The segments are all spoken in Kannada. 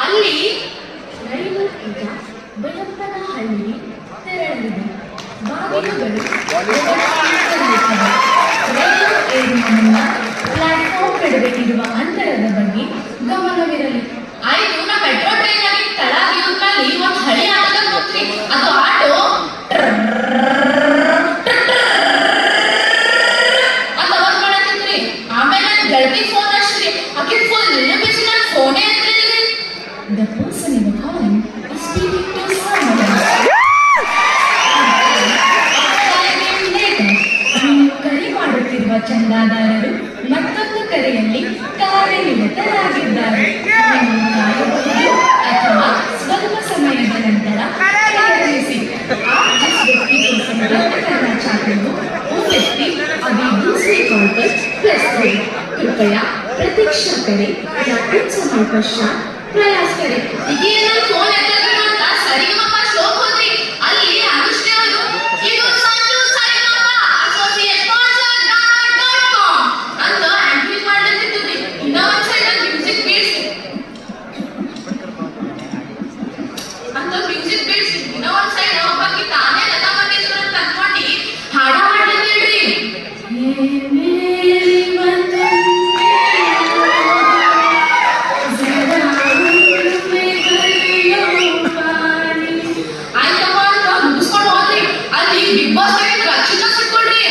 ಅಲ್ಲಿ ರೈಲು ಈಗ ಬಯಪ್ಪನಹಳ್ಳಿ ತೆರಳಲಿದೆ. ಬಾಗಿಲುಗಳು ರೈಲು ಏರುವ ಮುನ್ನ ಪ್ಲಾಟ್ಫಾರ್ಮ್ ನಡುವೆ ಇರುವ ಅಂತರದ ಬಗ್ಗೆ ಗಮನವಿರಲಿ. ಆಯ್ತು, ನಾ ಮೆಟ್ರೋ ಟ್ರೈನ್ ಆಗಿ ತಳಗಿದ್ರಲ್ಲಿ ಒಂದು ಹಳಿ ಆಟದ ಹೋಗ್ತಿ. ಅದು ಆಟೋ ಅಂತ ಅವಾಜ್ ಮಾಡತ್ತಿದ್ರಿ. ಆಮೇಲೆ ನನ್ನ ಗೆಳತಿ ಫೋನ್ ಹಚ್ಚ್ರಿ. ಆಕೆ ಫುಲ್ ಬಿಸಿ ನನ್ನ ಫೋನೇ ಎತ್ತಲಿಲ್ಲ. The person in the calling is speaking to someone else. ನೀವು ಕರೆ ಮಾಡುತ್ತಿರುವ ಚಂದಾದಾರರು ಮತ್ತೊಂದು ಕರೆಯಲ್ಲಿ ಕಾರ್ಯನಿರತರಾಗಿದ್ದಾರೆ. ನೀವು ಕಾಯಬಹುದು ಅಥವಾ ಸ್ವಲ್ಪ ಸಮಯದ ನಂತರ ಪ್ರಯತ್ನಿಸಿ. आप जिस व्यक्ति को संपर्क करना चाहते हो वो व्यक्ति अभी दूसरे कॉल पर व्यस्त है. कृपया प्रतीक्षा करें या कुछ समय पश्चात प्रयास करें. ಈಗ ನನ್ನ ಫೋನ್ ಎತ್ತಲಿಲ್ಲ ಅಂತ ಸರಿಗಮಪ ಶೋಕ್ ಹೋದ್ರಿ. ಅಲ್ಲಿ ಅನುಷ್ಠೆ ಅವರು ಇದು ಸಂಜು ಸರಿಗಮಪ ಅಸೋಸಿಯೇಟ್ sponsor.com ಅಂತ ಆಂಪ್ಲಿಫೈ ಮಾಡ್ತಿದ್ರಿ. ಇನ್ನ ಒಂದ್ ಸೈಡ್ ಮ್ಯೂಸಿಕ್ ಬೀಳ್ಸಿ ಅಂತ ಮ್ಯೂಸಿಕ್ ಬೀಳ್ಸಿ. ಇನ್ನ ಒಂದ್ ಸೈಡ್ ಒಬ್ಬಾಕಿ ತಾನೇ ಲತಾ ಮಂಗೇಶ್ವರ ಅಂತ ಅನ್ಕೊಂಡು ಹಾಡ ಹಾಡ್ತಿದ್ರಿ. ಆಯ್ತಪ್ಪ ಅಂತ ಮುಗಿಸ್ಕೊಂಡು ಹೋದ್ರಿ. ಅಲ್ಲಿ ಬಿಗ್ ಬಾಸ್ ರಕ್ಷಿತ ಸಿಕ್ಕೊಳ್ರಿ.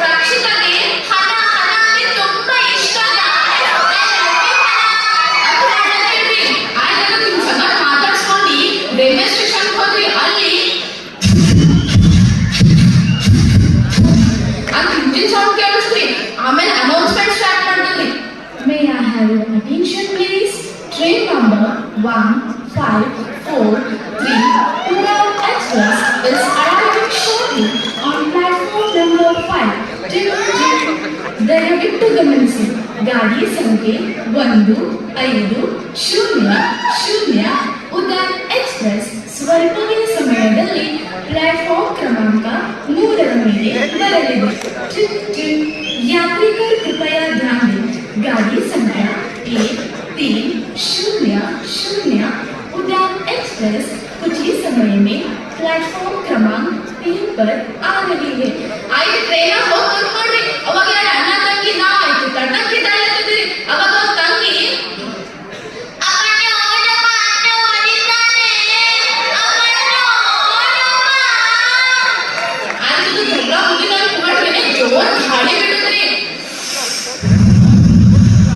ರಕ್ಷಿತಾಗೆ ಹಣ ಹಣ ಅಂದ್ರೆ ತುಂಬಾ ಇಷ್ಟ. ಆಯ್ತಾಗ ನಿಮ್ ಸಂಗಡ ಮಾತಾಡ್ಸ್ಕೊಂಡು ರೈಲ್ವೆ ಸ್ಟೇಷನ್ ಹೋದ್ರಿ. ಅಲ್ಲಿ ಅಂತ ಇಂಜಿನ್ ಸೌಂಡ್ ಕೇಳಿಸ್ರಿ. ಆಮೇಲೆ ಅನೌನ್ಸ್ಮೆಂಟ್ ಸ್ಟಾರ್ಟ್ ಮಾಡಿದ್ರಿ. May I have your attention please? Train number 1543 Punjab Express is arriving shortly on platform number 5. ದಯವಿಟ್ಟು ಗಮನಿಸಿ, ಗಾಡಿ ಸಂಖ್ಯೆ 1500 ಉಡಾನ್ ಎಕ್ಸ್ಪ್ರೆಸ್ ಸ್ವಲ್ಪವೇ ಸಮಯದಲ್ಲಿ ಪ್ಲಾಟ್ಫಾರ್ಮ್ ಕ್ರಮಾಂಕ 3 ಮೇಲೆ ಬರಲಿದೆ. यात्रीगण कृपया ध्यान दें, गाड़ी संख्या 1, 3,